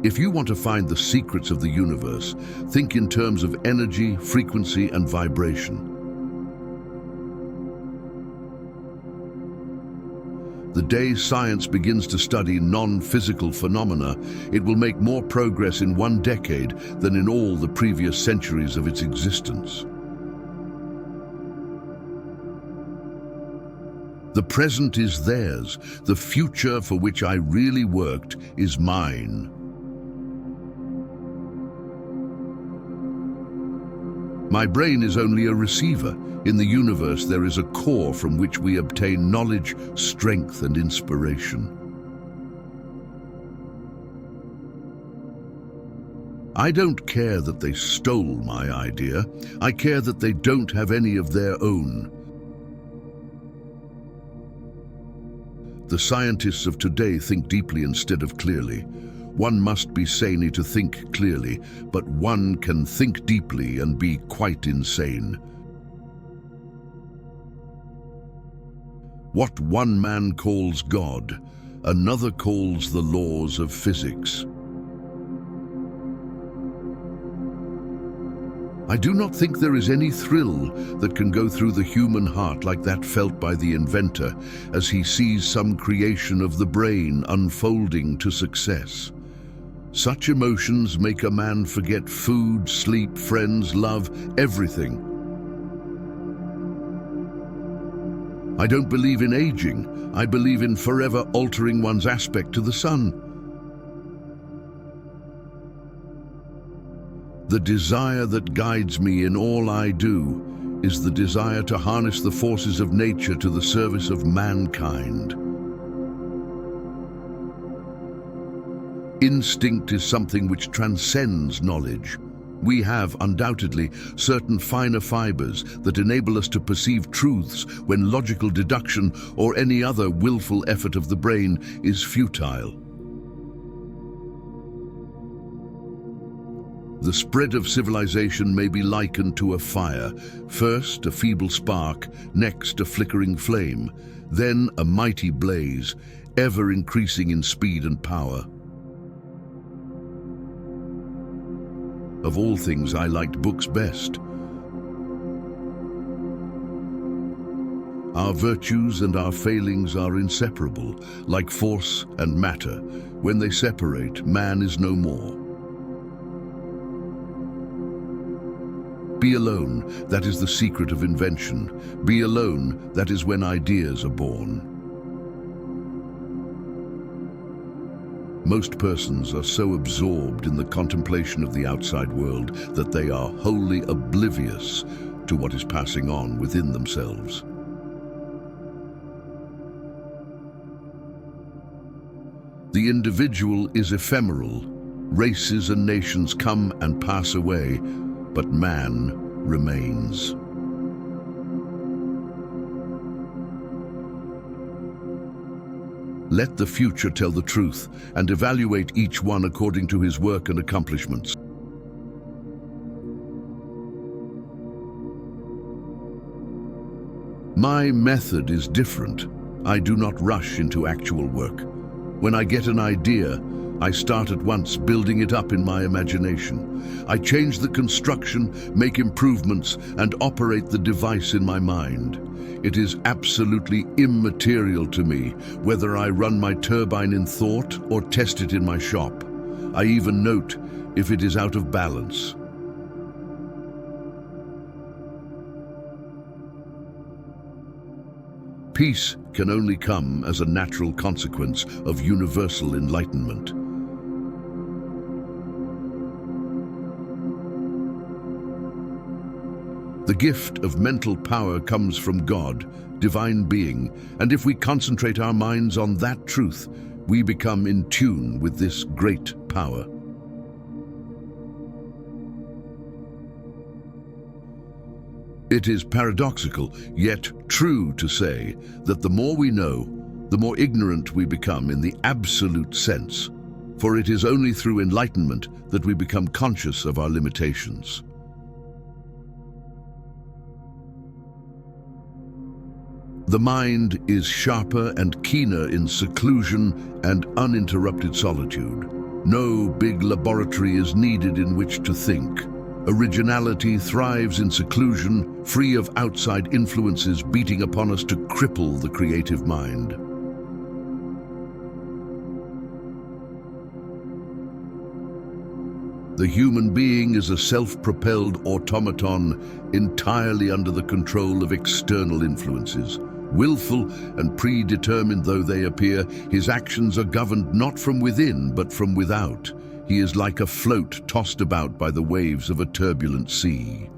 If you want to find the secrets of the universe, think in terms of energy, frequency, and vibration. The day science begins to study non-physical phenomena, it will make more progress in 1 decade than in all the previous centuries of its existence. The present is theirs. The future for which I really worked is mine. My brain is only a receiver. In the universe, there is a core from which we obtain knowledge, strength, and inspiration. I don't care that they stole my idea. I care that they don't have any of their own. The scientists of today think deeply instead of clearly. One must be sane to think clearly, but one can think deeply and be quite insane. What one man calls God, another calls the laws of physics. I do not think there is any thrill that can go through the human heart like that felt by the inventor as he sees some creation of the brain unfolding to success. Such emotions make a man forget food, sleep, friends, love, everything. I don't believe in aging. I believe in forever altering one's aspect to the sun. The desire that guides me in all I do is the desire to harness the forces of nature to the service of mankind. Instinct is something which transcends knowledge. We have, undoubtedly, certain finer fibers that enable us to perceive truths when logical deduction or any other willful effort of the brain is futile. The spread of civilization may be likened to a fire. First, a feeble spark, next a flickering flame, then a mighty blaze, ever increasing in speed and power. Of all things, I liked books best. Our virtues and our failings are inseparable, like force and matter. When they separate, man is no more. Be alone, that is the secret of invention. Be alone, that is when ideas are born. Most persons are so absorbed in the contemplation of the outside world that they are wholly oblivious to what is passing on within themselves. The individual is ephemeral. Races and nations come and pass away, but man remains. Let the future tell the truth and evaluate each one according to his work and accomplishments. My method is different. I do not rush into actual work. When I get an idea, I start at once building it up in my imagination. I change the construction, make improvements, and operate the device in my mind. It is absolutely immaterial to me whether I run my turbine in thought or test it in my shop. I even note if it is out of balance. Peace can only come as a natural consequence of universal enlightenment. The gift of mental power comes from God, divine being, and if we concentrate our minds on that truth, we become in tune with this great power. It is paradoxical, yet true to say that the more we know, the more ignorant we become in the absolute sense, for it is only through enlightenment that we become conscious of our limitations. The mind is sharper and keener in seclusion and uninterrupted solitude. No big laboratory is needed in which to think. Originality thrives in seclusion, free of outside influences beating upon us to cripple the creative mind. The human being is a self-propelled automaton entirely under the control of external influences. Willful and predetermined though they appear, his actions are governed not from within but from without. He is like a float tossed about by the waves of a turbulent sea.